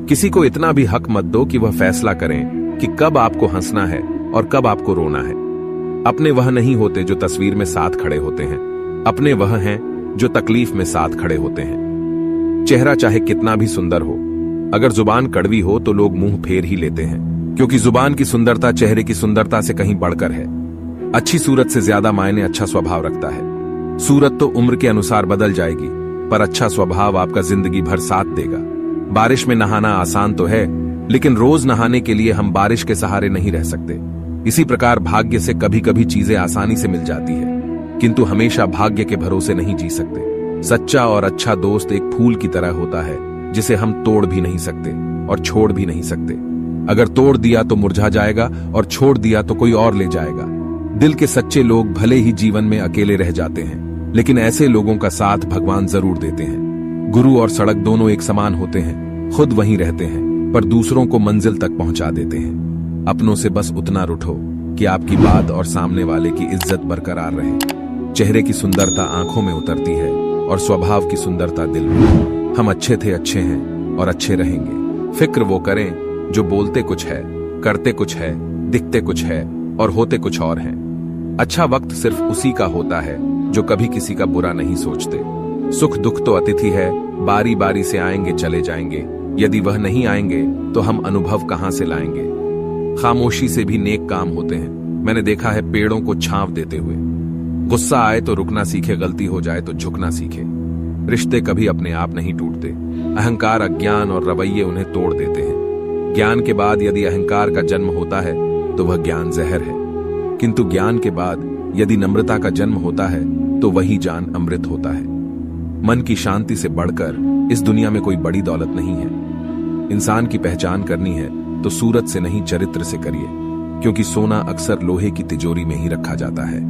किसी को इतना भी हक मत दो कि वह फैसला करें कि कब आपको हंसना है और कब आपको रोना है। अपने वह नहीं होते जो तस्वीर में साथ खड़े होते हैं, अपने वह हैं जो तकलीफ में साथ खड़े होते हैं। चेहरा चाहे कितना भी सुंदर हो, अगर जुबान कड़वी हो तो लोग मुंह फेर ही लेते हैं, क्योंकि जुबान की सुंदरता चेहरे की सुंदरता से कहीं बढ़कर है। अच्छी सूरत से ज्यादा मायने अच्छा स्वभाव रखता है। सूरत तो उम्र के अनुसार बदल जाएगी, पर अच्छा स्वभाव आपका जिंदगी भर साथ देगा। बारिश में नहाना आसान तो है, लेकिन रोज नहाने के लिए हम बारिश के सहारे नहीं रह सकते। इसी प्रकार भाग्य से कभी कभी चीजें आसानी से मिल जाती है, किंतु हमेशा भाग्य के भरोसे नहीं जी सकते। सच्चा और अच्छा दोस्त एक फूल की तरह होता है, जिसे हम तोड़ भी नहीं सकते और छोड़ भी नहीं सकते। अगर तोड़ दिया तो मुरझा जाएगा और छोड़ दिया तो कोई और ले जाएगा। दिल के सच्चे लोग भले ही जीवन में अकेले रह जाते हैं, लेकिन ऐसे लोगों का साथ भगवान जरूर देते हैं। गुरु और सड़क दोनों एक समान होते हैं, खुद वहीं रहते हैं पर दूसरों को मंजिल तक पहुंचा देते हैं। अपनों से बस उतना रूठो कि आपकी बात और सामने वाले की इज्जत बरकरार रहे। चेहरे की सुंदरता आंखों में उतरती है और स्वभाव की सुंदरता दिल में। हम अच्छे थे, अच्छे हैं और अच्छे रहेंगे। फिक्र वो करें जो बोलते कुछ है, करते कुछ है, दिखते कुछ है और होते कुछ और हैं। अच्छा वक्त सिर्फ उसी का होता है जो कभी किसी का बुरा नहीं सोचते। सुख दुख तो अतिथि है, बारी बारी से आएंगे चले जाएंगे। यदि वह नहीं आएंगे तो हम अनुभव कहां से लाएंगे। खामोशी से भी नेक काम होते हैं। मैंने देखा है पेड़ों को छांव देते हुए। गुस्सा आए तो रुकना सीखे, गलती हो जाए तो झुकना सीखे। रिश्ते कभी अपने आप नहीं टूटते। अहंकार, अज्ञान और रवैये उन्हें तोड़ देते हैं। ज्ञान के बाद यदि अहंकार का जन्म होता है तो वह ज्ञान जहर है, किंतु ज्ञान के बाद यदि नम्रता का जन्म होता है तो वही जान अमृत होता है। मन की शांति से बढ़कर इस दुनिया में कोई बड़ी दौलत नहीं है। इंसान की पहचान करनी है तो सूरत से नहीं चरित्र से करिए, क्योंकि सोना अक्सर लोहे की तिजोरी में ही रखा जाता है।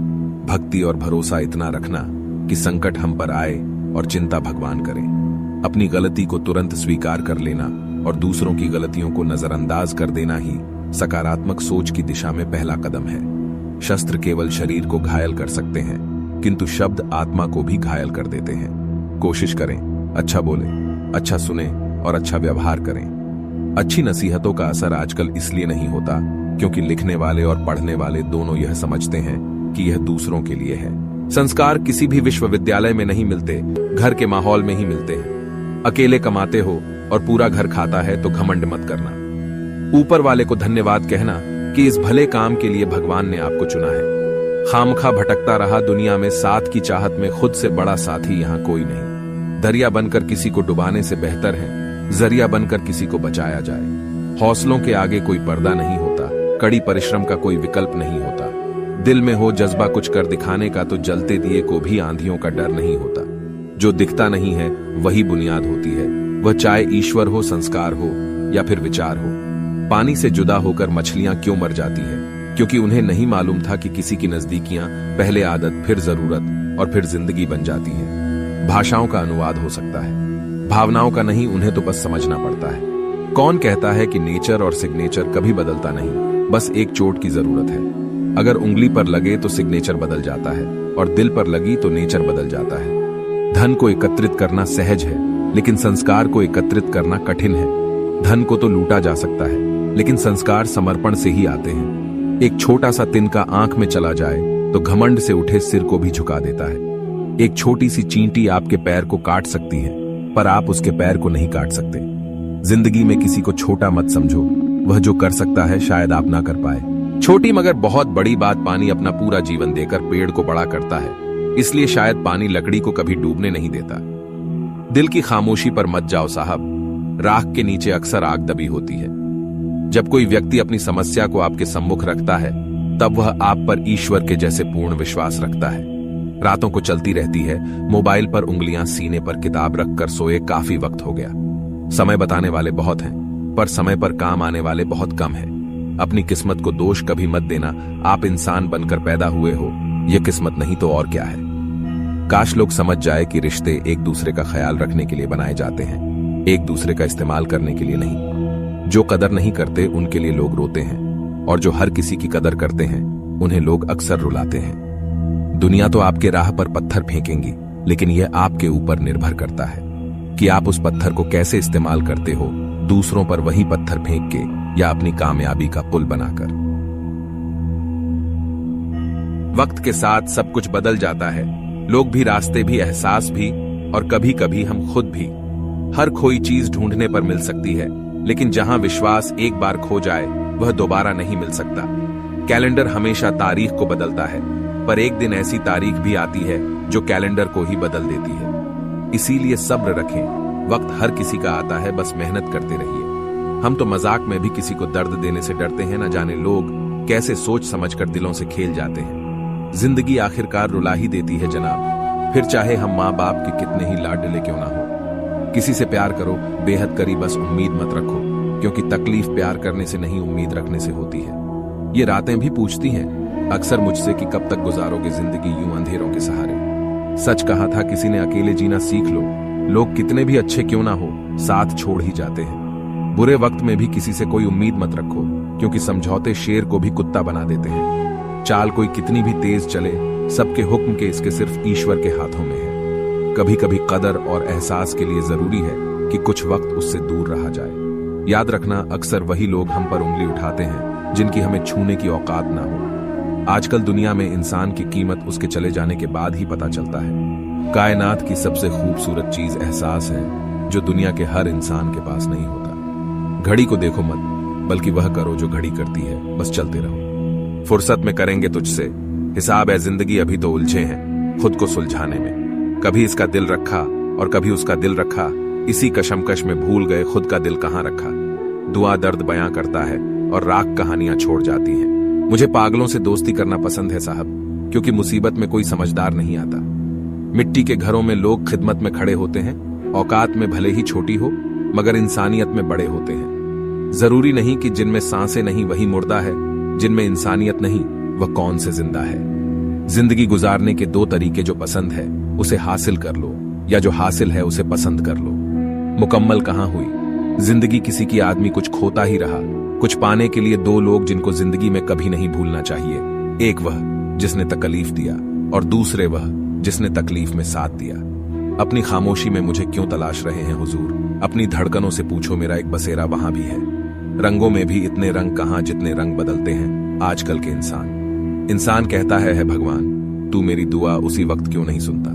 भक्ति और भरोसा इतना रखना कि संकट हम पर आए और चिंता भगवान करें। अपनी गलती को तुरंत स्वीकार कर लेना और दूसरों की गलतियों को नजरअंदाज कर देना ही सकारात्मक सोच की दिशा में पहला कदम है। शस्त्र केवल शरीर को घायल कर सकते हैं, किंतु शब्द आत्मा को भी घायल कर देते हैं। कोशिश करें, अच्छा बोलें, अच्छा सुने और अच्छा व्यवहार करें। अच्छी नसीहतों का असर आजकल इसलिए नहीं होता क्योंकि लिखने वाले और पढ़ने वाले दोनों यह समझते हैं कि यह दूसरों के लिए है। संस्कार किसी भी विश्वविद्यालय में नहीं मिलते, घर के माहौल में ही मिलते हैं। अकेले कमाते हो और पूरा घर खाता है तो घमंड मत करना। ऊपर वाले को धन्यवाद कहना कि इस भले काम के लिए भगवान ने आपको चुना है। खामखा भटकता रहा दुनिया में, साथ की चाहत में खुद से बड़ा साथी यहाँ कोई नहीं। दरिया बनकर किसी को डुबाने से बेहतर है जरिया बनकर किसी को बचाया जाए। हौसलों के आगे कोई पर्दा नहीं होता, कड़ी परिश्रम का कोई विकल्प नहीं होता। दिल में हो जज्बा कुछ कर दिखाने का तो जलते दिए को भी आंधियों का डर नहीं होता। जो दिखता नहीं है वही बुनियाद होती है, वह चाहे ईश्वर हो, संस्कार हो या फिर विचार हो। पानी से जुदा होकर मछलियां क्यों मर जाती है? क्योंकि उन्हें नहीं मालूम था कि किसी की नजदीकियां पहले आदत, फिर जरूरत और फिर जिंदगी बन जाती हैं। भाषाओं का अनुवाद हो सकता है, भावनाओं का नहीं, उन्हें तो बस समझना पड़ता है। कौन कहता है कि नेचर और सिग्नेचर कभी बदलता नहीं, बस एक चोट की जरूरत है। अगर उंगली पर लगे तो सिग्नेचर बदल जाता है और दिल पर लगी तो नेचर बदल जाता है। धन को एकत्रित करना सहज है, लेकिन संस्कार को एकत्रित करना कठिन है। धन को तो लूटा जा सकता है, लेकिन संस्कार समर्पण से ही आते हैं। एक छोटा सा तिनका आंख में चला जाए तो घमंड से उठे सिर को भी झुका देता है। एक छोटी सी चींटी आपके पैर को काट सकती है, पर आप उसके पैर को नहीं काट सकते। जिंदगी में किसी को छोटा मत समझो, वह जो कर सकता है शायद आप ना कर पाए। छोटी मगर बहुत बड़ी बात, पानी अपना पूरा जीवन देकर पेड़ को बड़ा करता है, इसलिए शायद पानी लकड़ी को कभी डूबने नहीं देता। दिल की खामोशी पर मत जाओ साहब, राख के नीचे अक्सर आग दबी होती है। जब कोई व्यक्ति अपनी समस्या को आपके सम्मुख रखता है तब वह आप पर ईश्वर के जैसे पूर्ण विश्वास रखता है। रातों को चलती रहती है, मोबाइल पर उंगलियां, सीने पर किताब रखकर सोए काफी वक्त हो गया। समय बताने वाले बहुत हैं, पर समय पर काम आने वाले बहुत कम हैं। अपनी किस्मत को दोष कभी मत देना, आप इंसान बनकर पैदा हुए हो, यह किस्मत नहीं तो और क्या है। काश लोग समझ जाए कि रिश्ते एक दूसरे का ख्याल रखने के लिए बनाए जाते हैं, एक दूसरे का इस्तेमाल करने के लिए नहीं। जो कदर नहीं करते उनके लिए लोग रोते हैं, और जो हर किसी की कदर करते हैं उन्हें लोग अक्सर रुलाते हैं। दुनिया तो आपके राह पर पत्थर फेंकेंगी, लेकिन यह आपके ऊपर निर्भर करता है कि आप उस पत्थर को कैसे इस्तेमाल करते हो, दूसरों पर वही पत्थर फेंक के या अपनी कामयाबी का पुल बनाकर। वक्त के साथ सब कुछ बदल जाता है, लोग भी, रास्ते भी, एहसास भी, और कभी कभी हम खुद भी। हर खोई चीज ढूंढने पर मिल सकती है, लेकिन जहां विश्वास एक बार खो जाए वह दोबारा नहीं मिल सकता। कैलेंडर हमेशा तारीख को बदलता है, पर एक दिन ऐसी तारीख भी आती है जो कैलेंडर को ही बदल देती है। इसीलिए सब्र रखें, वक्त हर किसी का आता है, बस मेहनत करते रहिए। हम तो मजाक में भी किसी को दर्द देने से डरते हैं, न जाने लोग कैसे सोच समझकर दिलों से खेल जाते हैं। जिंदगी आखिरकार रुला ही देती है जनाब, फिर चाहे हम माँ बाप के कितने ही लाडले क्यों ना हो। किसी से प्यार करो, बेहद करी, बस उम्मीद मत रखो, क्योंकि तकलीफ प्यार करने से नहीं उम्मीद रखने से होती है। ये रातें भी पूछती हैं अक्सर मुझसे कि कब तक गुजारोगे जिंदगी यूं अंधेरों के सहारे। सच कहा था किसी ने, अकेले जीना सीख लो, लोग कितने भी अच्छे क्यों ना हो साथ छोड़ ही जाते हैं। बुरे वक्त में भी किसी से कोई उम्मीद मत रखो, क्योंकि समझौते शेर को भी कुत्ता बना देते हैं। चाल कोई कितनी भी तेज चले, सबके हुक्म के इसके सिर्फ ईश्वर के हाथों में है। कभी कभी कदर और एहसास के लिए जरूरी है कि कुछ वक्त उससे दूर रहा जाए। याद रखना, अक्सर वही लोग हम पर उंगली उठाते हैं जिनकी हमें छूने की औकात ना हो। आजकल दुनिया में इंसान की कीमत उसके चले जाने के बाद ही पता चलता है। कायनात की सबसे खूबसूरत चीज एहसास है, जो दुनिया के हर इंसान के पास नहीं होता। घड़ी को देखो मत, बल्कि वह करो जो घड़ी करती है, बस चलते रहो। फुर्सत में करेंगे तुझसे हिसाब है जिंदगी, अभी तो उलझे हैं खुद को सुलझाने में। कभी इसका दिल रखा और कभी उसका दिल रखा, इसी कशमकश में भूल गए खुद का दिल कहां रखा। दुआ दर्द बयां करता है और राख कहानियां छोड़ जाती हैं। मुझे पागलों से दोस्ती करना पसंद है साहब, क्योंकि मुसीबत में कोई समझदार नहीं आता। मिट्टी के घरों में लोग खिदमत में खड़े होते हैं, औकात में भले ही छोटी हो मगर इंसानियत में बड़े होते हैं। जरूरी नहीं कि जिनमें सांसें नहीं वही मुर्दा है, जिनमें इंसानियत नहीं वह कौन से जिंदा है। जिंदगी गुजारने के दो तरीके, जो पसंद है उसे हासिल कर लो, या जो हासिल है उसे पसंद कर लो। मुकम्मल कहां हुई जिंदगी, किसी की आदमी कुछ खोता ही रहा। कुछ पाने के लिए दो लोग जिनको जिंदगी में कभी नहीं भूलना चाहिए, एक वह जिसने तकलीफ दिया और दूसरे वह जिसने तकलीफ में साथ दिया। अपनी खामोशी में मुझे क्यों तलाश रहे हैं हुजूर, अपनी धड़कनों से पूछो, मेरा एक बसेरा वहां भी है। रंगों में भी इतने रंग कहां जितने रंग बदलते हैं आजकल के इंसान कहता है भगवान तू मेरी दुआ उसी वक्त क्यों नहीं सुनता।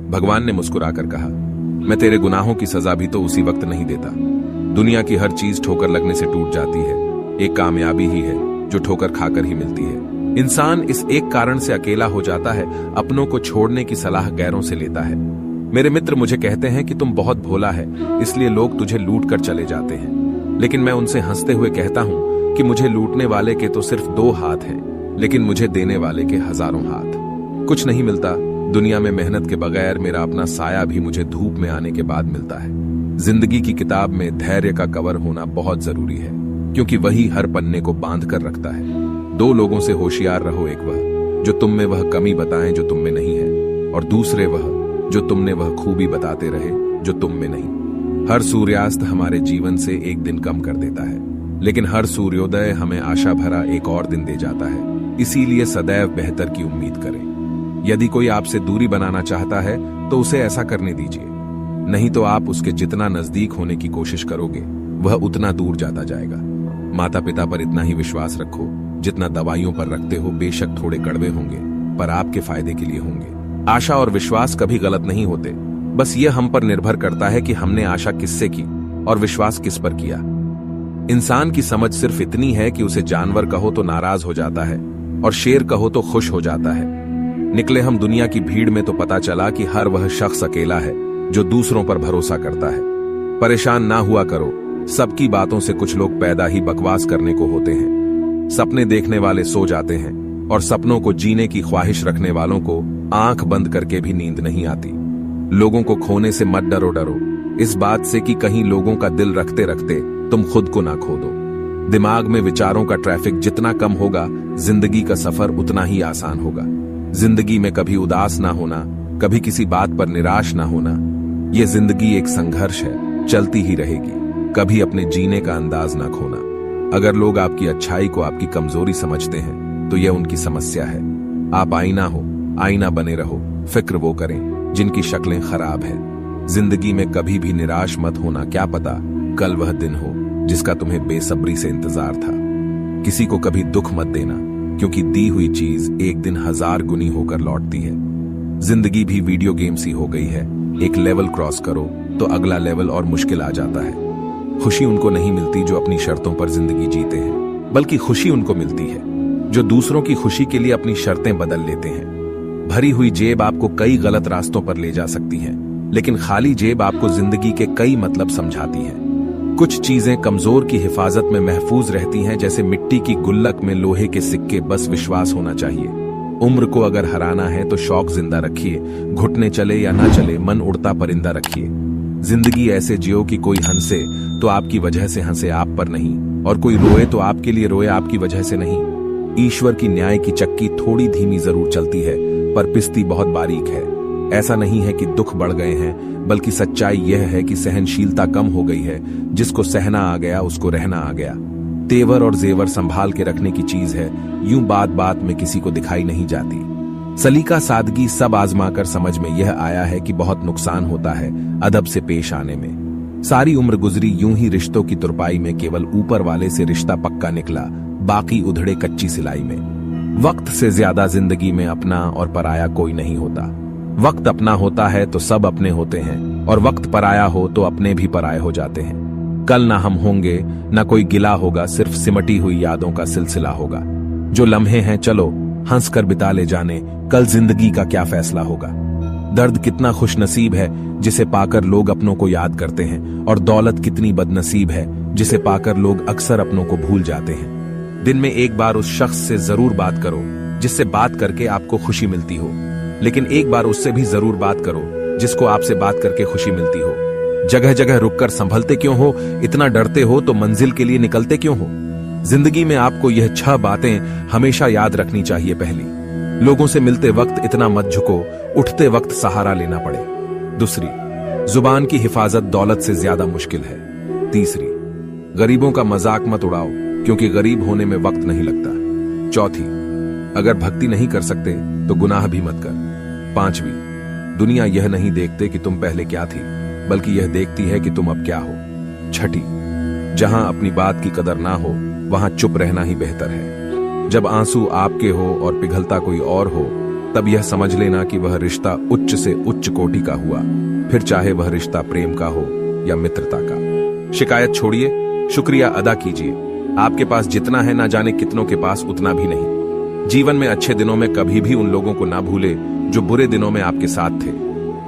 भगवान ने मुस्कुराकर कहा, मैं तेरे गुनाहों की सजा भी तो उसी वक्त नहीं देता। दुनिया की हर चीज ठोकर लगने से टूट जाती है, एक कामयाबी ही है जो ठोकर खाकर ही मिलती है। इंसान इस एक कारण से अकेला हो जाता है, अपनों को छोड़ने की सलाह गैरों से लेता है। मेरे मित्र मुझे कहते हैं कि तुम बहुत भोला है, इसलिए लोग तुझे लूट कर चले जाते हैं। लेकिन मैं उनसे हंसते हुए कहता हूं कि मुझे लूटने वाले के तो सिर्फ 2 हाथ हैं, लेकिन मुझे देने वाले के हजारों हाथ। कुछ नहीं मिलता दुनिया में मेहनत के बगैर, मेरा अपना साया भी मुझे धूप में आने के बाद मिलता है। जिंदगी की किताब में धैर्य का कवर होना बहुत जरूरी है, क्योंकि वही हर पन्ने को बांध कर रखता है। 2 लोगों से होशियार रहो, एक वह जो तुम में वह कमी बताएं जो तुम में नहीं है, और दूसरे वह जो तुमने वह खूबी बताते रहे जो तुम में नहीं। हर सूर्यास्त हमारे जीवन से एक दिन कम कर देता है, लेकिन हर सूर्योदय हमें आशा भरा एक और दिन दे जाता है। इसीलिए सदैव बेहतर की उम्मीद करें। यदि कोई आपसे दूरी बनाना चाहता है तो उसे ऐसा करने दीजिए, नहीं तो आप उसके जितना नजदीक होने की कोशिश करोगे वह उतना दूर जाता जाएगा। माता पिता पर इतना ही विश्वास रखो जितना दवाइयों पर रखते हो। बेशक थोड़े कड़वे होंगे, पर आपके फायदे के लिए होंगे। आशा और विश्वास कभी गलत नहीं होते, बस यह हम पर निर्भर करता है कि हमने आशा किससे की और विश्वास किस पर किया। इंसान की समझ सिर्फ इतनी है कि उसे जानवर कहो तो नाराज हो जाता है और शेर कहो तो खुश हो जाता है। निकले हम दुनिया की भीड़ में तो पता चला कि हर वह शख्स अकेला है जो दूसरों पर भरोसा करता है। परेशान ना हुआ करो, सबकी बातों से कुछ लोग पैदा ही बकवास करने को होते हैं। सपने देखने वाले सो जाते हैं और सपनों को जीने की ख्वाहिश रखने वालों को आंख बंद करके भी नींद नहीं आती। लोगों को खोने से मत डरो, इस बात से कि कहीं लोगों का दिल रखते रखते तुम खुद को ना खो दो। दिमाग में विचारों का ट्रैफिक जितना कम होगा, जिंदगी का सफर उतना ही आसान होगा। जिंदगी में कभी उदास ना होना, कभी किसी बात पर निराश ना होना। ये जिंदगी एक संघर्ष है, चलती ही रहेगी। कभी अपने जीने का अंदाज ना खोना। अगर लोग आपकी अच्छाई को आपकी कमजोरी समझते हैं तो यह उनकी समस्या है। आप आईना हो, आईना बने रहो। फिक्र वो करें जिनकी शक्लें खराब हैं। जिंदगी में कभी भी निराश मत होना, क्या पता कल वह दिन हो जिसका तुम्हें बेसब्री से इंतजार था। किसी को कभी दुख मत देना, क्योंकि दी हुई चीज एक दिन 1000 गुनी होकर लौटती है। जिंदगी भी वीडियो गेम सी हो गई है, एक लेवल क्रॉस करो तो अगला लेवल और मुश्किल आ जाता है। खुशी उनको नहीं मिलती जो अपनी शर्तों पर जिंदगी जीते हैं, बल्कि खुशी उनको मिलती है जो दूसरों की खुशी के लिए अपनी शर्तें बदल लेते हैं। भरी हुई जेब आपको कई गलत रास्तों पर ले जा सकती है, लेकिन खाली जेब आपको जिंदगी के कई मतलब समझाती है। कुछ चीजें कमजोर की हिफाजत में महफूज रहती हैं, जैसे मिट्टी की गुल्लक में लोहे के सिक्के। बस विश्वास होना चाहिए। उम्र को अगर हराना है तो शौक जिंदा रखिए, घुटने चले या ना चले मन उड़ता परिंदा रखिए। जिंदगी ऐसे जियो कि कोई हंसे तो आपकी वजह से हंसे, आप पर नहीं, और कोई रोए तो आपके लिए रोए, आपकी वजह से नहीं। ईश्वर की न्याय की चक्की थोड़ी धीमी जरूर चलती है, पर पिसती बहुत बारीक है। ऐसा नहीं है कि दुख बढ़ गए हैं, बल्कि सच्चाई यह है कि सहनशीलता कम हो गई है। जिसको सहना आ गया उसको रहना आ गया। तेवर और जेवर संभाल के रखने की चीज है, यूं बात बात में किसी को दिखाई नहीं जाती। सलीका सादगी सब आजमा कर समझ में यह आया है कि बहुत नुकसान होता है अदब से पेश आने में। सारी उम्र गुजरी यूं ही रिश्तों की तुरपाई में, केवल ऊपर वाले से रिश्ता पक्का निकला, बाकी उधड़े कच्ची सिलाई में। वक्त से ज्यादा जिंदगी में अपना और पराया कोई नहीं होता। वक्त अपना होता है तो सब अपने होते हैं, और वक्त पराया हो तो अपने भी पराये हो जाते हैं। कल ना हम होंगे, ना कोई गिला होगा, सिर्फ सिमटी हुई यादों का सिलसिला होगा। जो लम्हे हैं चलो हंस कर बिता ले जाने, कल जिंदगी का क्या फैसला होगा। दर्द कितना खुशनसीब है जिसे पाकर लोग अपनों को याद करते हैं, और दौलत कितनी बदनसीब है जिसे पाकर लोग अक्सर अपनों को भूल जाते हैं। दिन में एक बार उस शख्स से जरूर बात करो जिससे बात करके आपको खुशी मिलती हो, लेकिन एक बार उससे भी जरूर बात करो जिसको आपसे बात करके खुशी मिलती हो। जगह जगह रुककर संभलते क्यों हो, इतना डरते हो तो मंजिल के लिए निकलते क्यों हो। जिंदगी में आपको यह 6 बातें हमेशा याद रखनी चाहिए। पहली, लोगों से मिलते वक्त इतना मत झुको, उठते वक्त सहारा लेना पड़े। दूसरी, जुबान की हिफाजत दौलत से ज्यादा मुश्किल है। तीसरी, गरीबों का मजाक मत उड़ाओ, क्योंकि गरीब होने में वक्त नहीं लगता। चौथी, अगर भक्ति नहीं कर सकते तो गुनाह भी मत कर। पांचवी, दुनिया यह नहीं देखते कि तुम पहले क्या थी, बल्कि यह देखती है कि तुम अब क्या हो। छठी, जहां अपनी बात की कदर ना हो वहां चुप रहना ही बेहतर है। जब आंसू आपके हो और पिघलता कोई और हो, तब यह समझ लेना कि वह रिश्ता उच्च से उच्च कोटि का हुआ, फिर चाहे वह रिश्ता प्रेम का हो या मित्रता का। शिकायत छोड़िए, शुक्रिया अदा कीजिए। आपके पास जितना है ना जाने कितनों के पास उतना भी नहीं। जीवन में अच्छे दिनों में कभी भी उन लोगों को ना भूले जो बुरे दिनों में आपके साथ थे।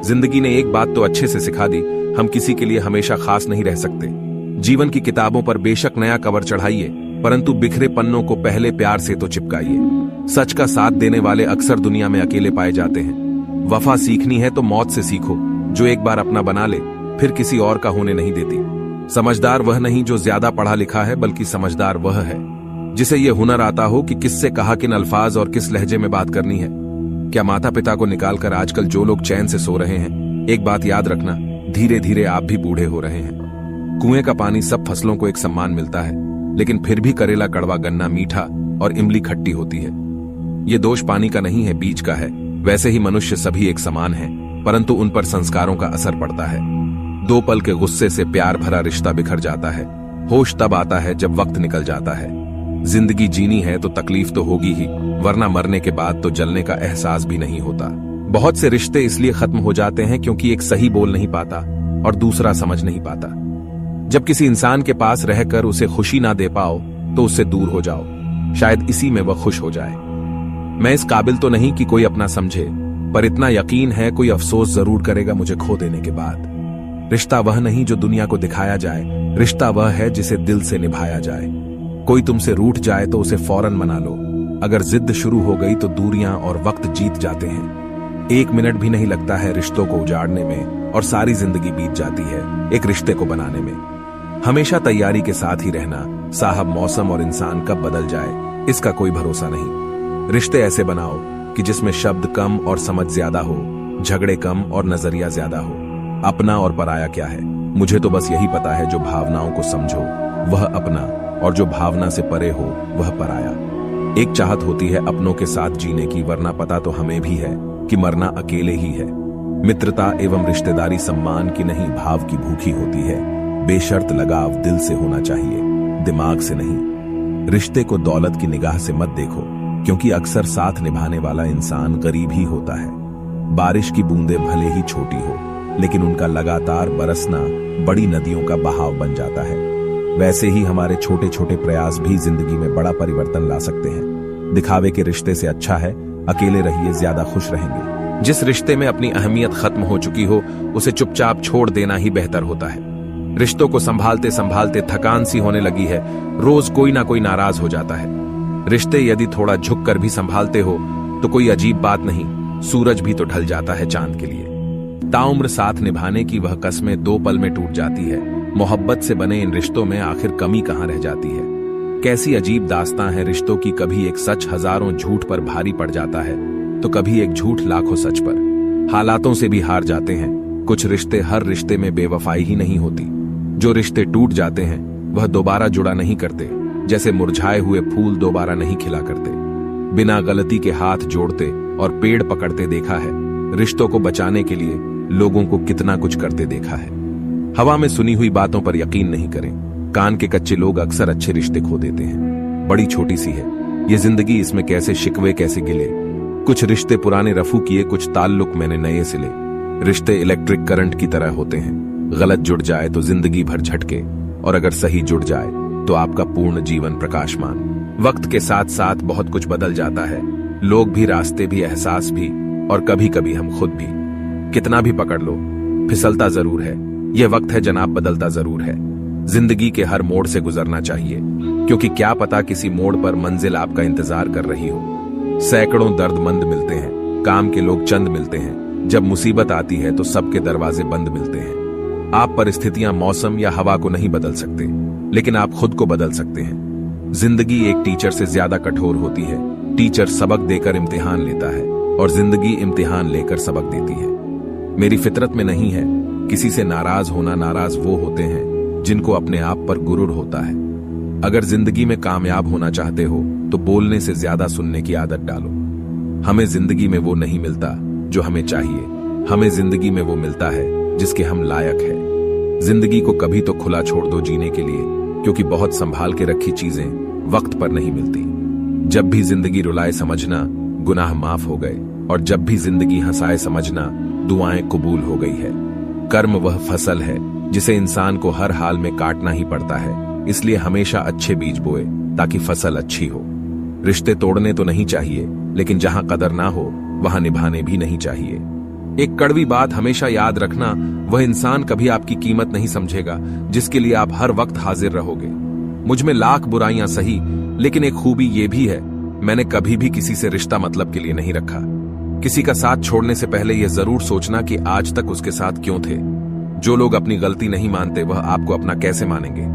जिंदगी ने एक बात तो अच्छे से सिखा दी, हम किसी के लिए हमेशा खास नहीं रह सकते। जीवन की किताबों पर बेशक नया कवर चढ़ाइए, परंतु बिखरे पन्नों को पहले प्यार से तो चिपकाइए। सच का साथ देने वाले अक्सर दुनिया में अकेले पाए जाते हैं। वफा सीखनी है तो मौत से सीखो, जो एक बार अपना बना ले फिर किसी और का होने नहीं देती। समझदार वह नहीं जो ज्यादा पढ़ा लिखा है, बल्कि समझदार वह है जिसे यह हुनर आता हो कि किससे कहा किन अल्फाज और किस लहजे में बात करनी है। क्या माता पिता को निकालकर आजकल जो लोग चैन से सो रहे हैं, एक बात याद रखना, धीरे धीरे आप भी बूढ़े हो रहे हैं। कुएं का पानी सब फसलों को एक सम्मान मिलता है, लेकिन फिर भी करेला कड़वा, गन्ना मीठा और इमली खट्टी होती है। ये दोष पानी का नहीं है, बीज का है। वैसे ही मनुष्य सभी एक समान है, परंतु उन पर संस्कारों का असर पड़ता है। 2 पल के गुस्से से प्यार भरा रिश्ता बिखर जाता है। होश तब आता है जब वक्त निकल जाता है। जिंदगी जीनी है तो तकलीफ तो होगी ही, वरना मरने के बाद तो जलने का एहसास भी नहीं होता। बहुत से रिश्ते इसलिए खत्म हो जाते हैं क्योंकि एक सही बोल नहीं पाता और दूसरा समझ नहीं पाता। जब किसी इंसान के पास रहकर उसे खुशी ना दे पाओ तो उससे दूर हो जाओ, शायद इसी में वह खुश हो जाए। मैं इस काबिल तो नहीं कि कोई अपना समझे, पर इतना यकीन है कोई अफसोस जरूर करेगा मुझे खो देने के बाद। रिश्ता वह नहीं जो दुनिया को दिखाया जाए, रिश्ता वह है जिसे दिल से निभाया जाए। कोई तुमसे रूठ जाए तो उसे फौरन मना लो। अगर जिद शुरू हो गई तो दूरियां और वक्त जीत जाते हैं। 1 मिनट भी नहीं लगता है रिश्तों को उजाड़ने में, और सारी जिंदगी बीत जाती है एक रिश्ते को बनाने में। हमेशा तैयारी के साथ ही रहना, साहब मौसम और इंसान कब बदल जाए इसका कोई भरोसा नहीं। रिश्ते ऐसे बनाओ कि जिसमें शब्द कम और समझ ज्यादा हो, झगड़े कम और नजरिया ज्यादा हो। अपना और पराया क्या है, मुझे तो बस यही पता है, जो भावनाओं को समझो वह अपना, और जो भावना से परे हो वह पराया। एक चाहत होती है अपनों के साथ जीने की, वरना पता तो हमें भी है कि मरना अकेले ही है। मित्रता एवं रिश्तेदारी सम्मान की नहीं भाव की भूखी होती है। बेशर्त लगाव दिल से होना चाहिए, दिमाग से नहीं। रिश्ते को दौलत की निगाह से मत देखो, क्योंकि अक्सर साथ निभाने वाला इंसान गरीब ही होता है। बारिश की बूंदें भले ही छोटी हो, लेकिन उनका लगातार बरसना बड़ी नदियों का बहाव बन जाता है। वैसे ही हमारे छोटे छोटे प्रयास भी जिंदगी में बड़ा परिवर्तन ला सकते हैं। दिखावे के रिश्ते से अच्छा है अकेले रहिए, ज्यादा खुश रहेंगे। जिस रिश्ते में अपनी अहमियत खत्म हो चुकी हो, उसे चुपचाप छोड़ देना ही बेहतर होता है। रिश्तों को संभालते संभालते थकान सी होने लगी है, रोज कोई ना कोई नाराज हो जाता है। रिश्ते यदि थोड़ा झुक कर भी संभालते हो तो कोई अजीब बात नहीं, सूरज भी तो ढल जाता है चांद के लिए। ताउम्र साथ निभाने की वह कस्में 2 पल में टूट जाती है। मोहब्बत से बने इन रिश्तों में आखिर कमी कहां रह जाती है। कैसी अजीब दास्तां है रिश्तों की, कभी एक सच हजारों झूठ पर भारी पड़ जाता है, तो कभी एक झूठ लाखों सच पर। हालातों से भी हार जाते हैं। कुछ रिश्ते हर रिश्ते में बेवफाई ही नहीं होती। जो रिश्ते टूट जाते हैं वह दोबारा जुड़ा नहीं करते, जैसे मुरझाए हुए फूल दोबारा नहीं खिला करते। बिना गलती के हाथ जोड़ते और पेड़ पकड़ते देखा है। रिश्तों को बचाने के लिए लोगों को कितना कुछ करते देखा है। हवा में सुनी हुई बातों पर यकीन नहीं करें। कान के कच्चे लोग अक्सर अच्छे रिश्ते खो देते हैं। बड़ी छोटी सी है ये जिंदगी, इसमें कैसे शिकवे कैसे गिले। कुछ रिश्ते पुराने रफू किए, कुछ ताल्लुक मैंने नए सिले। रिश्ते इलेक्ट्रिक करंट की तरह होते हैं, गलत जुड़ जाए तो जिंदगी भर झटके, और अगर सही जुड़ जाए तो आपका पूर्ण जीवन प्रकाशमान। वक्त के साथ साथ बहुत कुछ बदल जाता है, लोग भी, रास्ते भी, एहसास भी, और कभी कभी हम खुद भी। कितना भी पकड़ लो फिसलता जरूर है। यह वक्त है जनाब, बदलता जरूर है। जिंदगी के हर मोड़ से गुजरना चाहिए, क्योंकि क्या पता किसी मोड़ पर मंजिल आपका इंतजार कर रही हो। सैकड़ों दर्दमंद मिलते हैं, काम के लोग चंद मिलते हैं। जब मुसीबत आती है तो सबके दरवाजे बंद मिलते हैं। आप परिस्थितियां, मौसम या हवा को नहीं बदल सकते, लेकिन आप खुद को बदल सकते हैं। जिंदगी एक टीचर से ज्यादा कठोर होती है। टीचर सबक देकर इम्तिहान लेता है, और जिंदगी इम्तिहान लेकर सबक देती है। मेरी फितरत में नहीं है किसी से नाराज होना। नाराज वो होते हैं जिनको अपने आप पर गुरूर होता है। अगर जिंदगी में कामयाब होना चाहते हो तो बोलने से ज्यादा सुनने की आदत डालो। हमें जिंदगी में वो नहीं मिलता जो हमें चाहिए, हमें जिंदगी में वो मिलता है जिसके हम लायक है। जिंदगी को कभी तो खुला छोड़ दो जीने के लिए, क्योंकि बहुत संभाल के रखी चीजें वक्त पर नहीं मिलती। जब भी जिंदगी रुलाए समझना गुनाह माफ हो गए, और जब भी जिंदगी हंसाए समझना दुआएं कबूल हो गई है। कर्म वह फसल है जिसे इंसान को हर हाल में काटना ही पड़ता है, इसलिए हमेशा अच्छे बीज बोए ताकि फसल अच्छी हो। रिश्ते तोड़ने तो नहीं चाहिए, लेकिन जहां कदर ना हो वहां निभाने भी नहीं चाहिए। एक कड़वी बात हमेशा याद रखना, वह इंसान कभी आपकी कीमत नहीं समझेगा जिसके लिए आप हर वक्त हाजिर रहोगे। मुझ में लाख बुराइयां सही, लेकिन एक खूबी ये भी है, मैंने कभी भी किसी से रिश्ता मतलब के लिए नहीं रखा। किसी का साथ छोड़ने से पहले यह जरूर सोचना कि आज तक उसके साथ क्यों थे। जो लोग अपनी गलती नहीं मानते वह आपको अपना कैसे मानेंगे।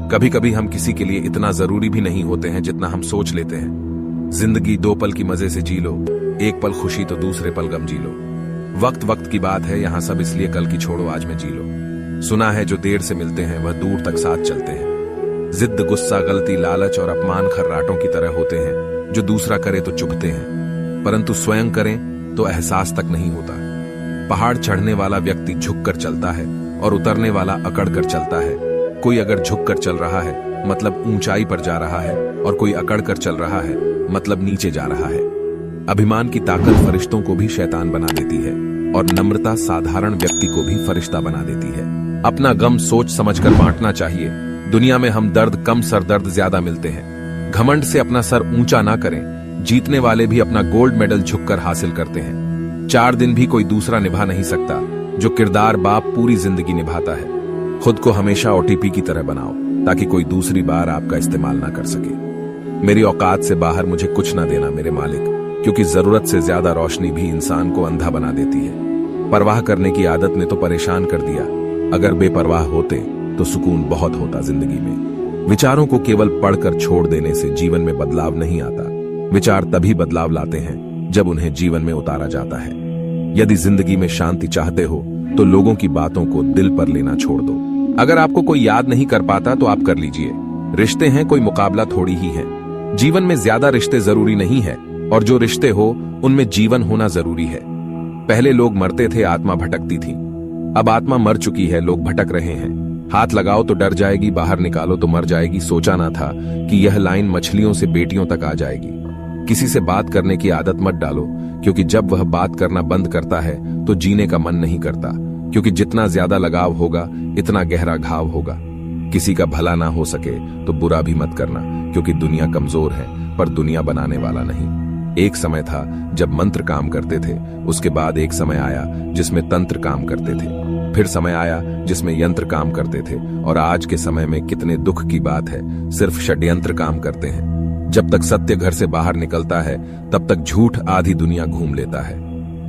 कभी कभी हम किसी के लिए इतना जरूरी भी नहीं होते हैं जितना हम सोच लेते हैं। जिंदगी 2 पल की मजे से जी लो, एक पल खुशी तो दूसरे पल गम जी लो। वक्त वक्त की बात है, यहाँ सब इसलिए कल की छोड़ो आज में जी लो। सुना है जो देर से मिलते हैं वह दूर तक साथ चलते हैं। जिद, गुस्सा, गलती, लालच और अपमान खर्राटों की तरह होते हैं जो दूसरा करे तो चुभते हैं, परंतु स्वयं करें तो एहसास तक नहीं होता। पहाड़ चढ़ने वाला व्यक्ति झुककर चलता है और उतरने वाला अकड़ कर चलता है। कोई अगर झुककर चल रहा है मतलब ऊंचाई पर जा रहा है, और कोई अकड़ कर चल रहा है मतलब नीचे जा रहा है। अभिमान की ताकत फरिश्तों को भी शैतान बना देती है, और नम्रता साधारण व्यक्ति को भी फरिश्ता बना देती है। अपना गम सोच समझकर बांटना चाहिए। दुनिया में हम दर्द कम, सर दर्द ज्यादा मिलते हैं। घमंड से अपना सर ऊंचा ना करें। जीतने वाले भी अपना गोल्ड मेडल झुककर हासिल करते हैं। 4 दिन भी कोई दूसरा निभा नहीं सकता जो किरदार बाप पूरी जिंदगी निभाता है। खुद को हमेशा ओटीपी की तरह बनाओ ताकि कोई दूसरी बार आपका इस्तेमाल ना कर सके। मेरी औकात से बाहर मुझे कुछ ना देना मेरे मालिक, क्योंकि जरूरत से ज्यादा रोशनी भी इंसान को अंधा बना देती है। परवाह करने की आदत ने तो परेशान कर दिया। अगर बेपरवाह होते तो सुकून बहुत होता जिंदगी में। विचारों को केवल पढ़कर छोड़ देने से जीवन में बदलाव नहीं आता। विचार तभी बदलाव लाते हैं जब उन्हें जीवन में उतारा जाता है। यदि जिंदगी में शांति चाहते हो तो लोगों की बातों को दिल पर लेना छोड़ दो। अगर आपको कोई याद नहीं कर पाता तो आप कर लीजिए। रिश्ते हैं, कोई मुकाबला थोड़ी ही है। जीवन में ज्यादा रिश्ते जरूरी नहीं है, और जो रिश्ते हो उनमें जीवन होना जरूरी है। पहले लोग मरते थे, आत्मा भटकती थी। अब आत्मा मर चुकी है, लोग भटक रहे हैं। हाथ लगाओ तो डर जाएगी, बाहर निकालो तो मर जाएगी। सोचा ना था कि यह लाइन मछलियों से बेटियों तक आ जाएगी। किसी से बात करने की आदत मत डालो, क्योंकि जब वह बात करना बंद करता है तो जीने का मन नहीं करता, क्योंकि जितना ज्यादा लगाव होगा इतना गहरा घाव होगा। किसी का भला ना हो सके तो बुरा भी मत करना, क्योंकि दुनिया कमजोर है पर दुनिया बनाने वाला नहीं। एक समय था जब मंत्र काम करते थे, उसके बाद एक समय आया जिसमें तंत्र काम करते थे, फिर समय आया जिसमें यंत्र काम करते थे, और आज के समय में कितने दुख की बात है, सिर्फ षड्यंत्र काम करते हैं। जब तक सत्य घर से बाहर निकलता है तब तक झूठ आधी दुनिया घूम लेता है।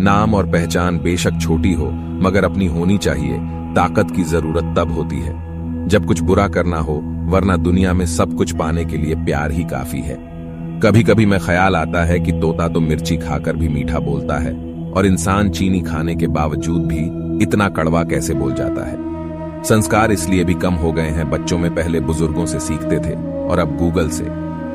नाम और पहचान बेशक छोटी हो मगर अपनी होनी चाहिए। ताकत की जरूरत तब होती है जब कुछ बुरा करना हो, वरना दुनिया में सब कुछ पाने के लिए प्यार ही काफी है। कभी कभी मैं ख्याल आता है कि तोता तो मिर्ची खाकर भी मीठा बोलता है, और इंसान चीनी खाने के बावजूद भी इतना कड़वा कैसे बोल जाता है। संस्कार इसलिए भी कम हो गए हैं, बच्चों में पहले बुजुर्गों से सीखते थे और अब गूगल से।